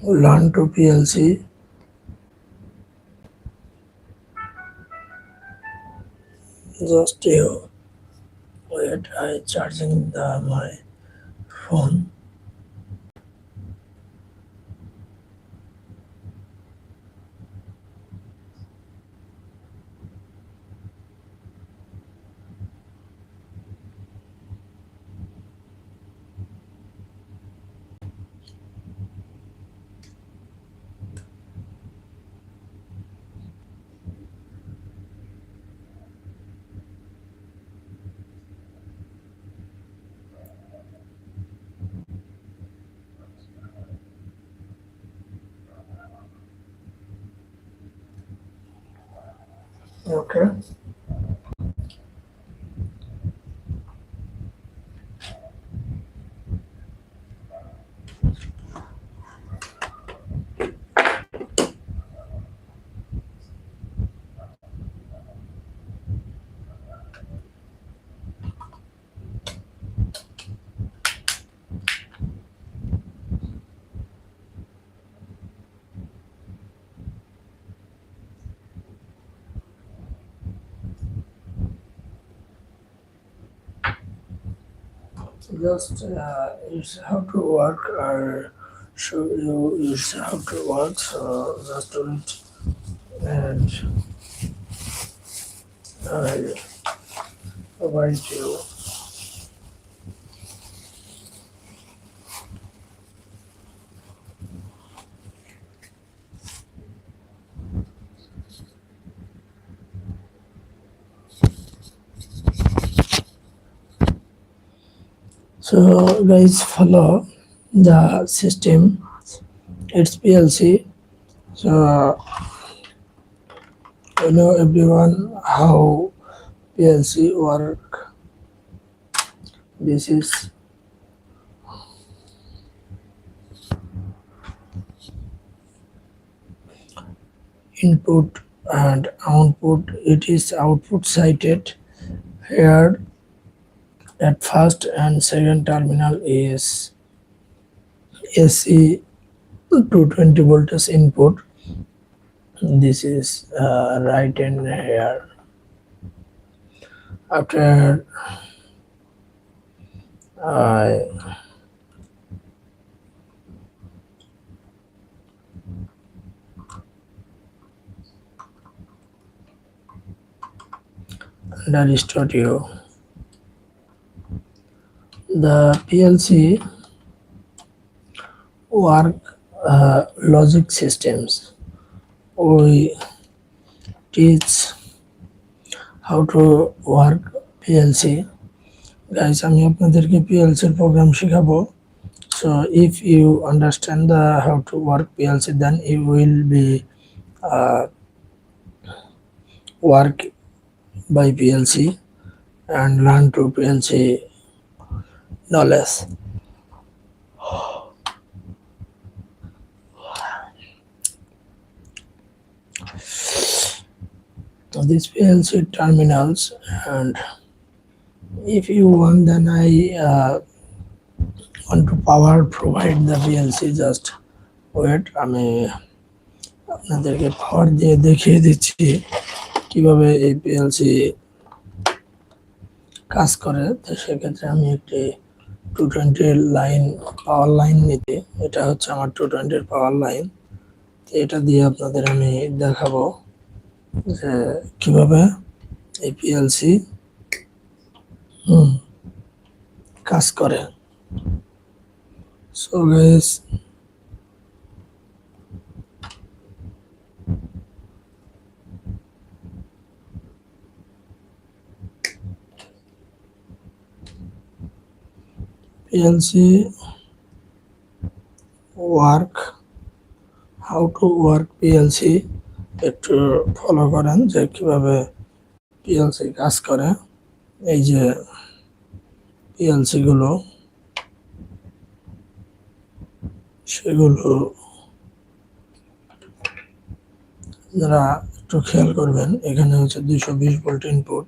learn to PLC. Just wait, I charging my phone. Okay. Just it's how to work or show you it's how to work. So just do it and I provide you. So guys, follow the system. It's PLC. So you know everyone how PLC work. This is input and output. It is output sighted here at first and second terminal is AC 220 voltage input. This is right in here. After I understood you. The PLC work logic systems. We teach how to work PLC. Guys, আমি আপনাদেরকে PLC এর program শেখাবো. So if you understand how to work PLC, then you will be work by PLC and learn to PLC knowledge. These PLC terminals, and if you want, then I want to power provide the PLC. Just wait, আমি আপনাদেরকে পাওয়ার দিয়ে দেখিয়ে দিচ্ছি কিভাবে এই PLC কাজ করে। তো সেক্ষেত্রে আমি একটি 220 লাইন পাওয়ার লাইন নিতে, এটা হচ্ছে আমার 220 পাওয়ার লাইন। তো এটা দিয়ে আপনাদের আমি দেখাবো যে কিভাবে এই PLC কাজ করে। So guys, PLC work, how to work PLC একটু ফলো করেন যে কিভাবে PLC কাজ করে। এই যে PLC গুলো, সেগুলো যারা একটু খেয়াল করবেন, এখানে হচ্ছে 220 ভোল্ট ইনপুট,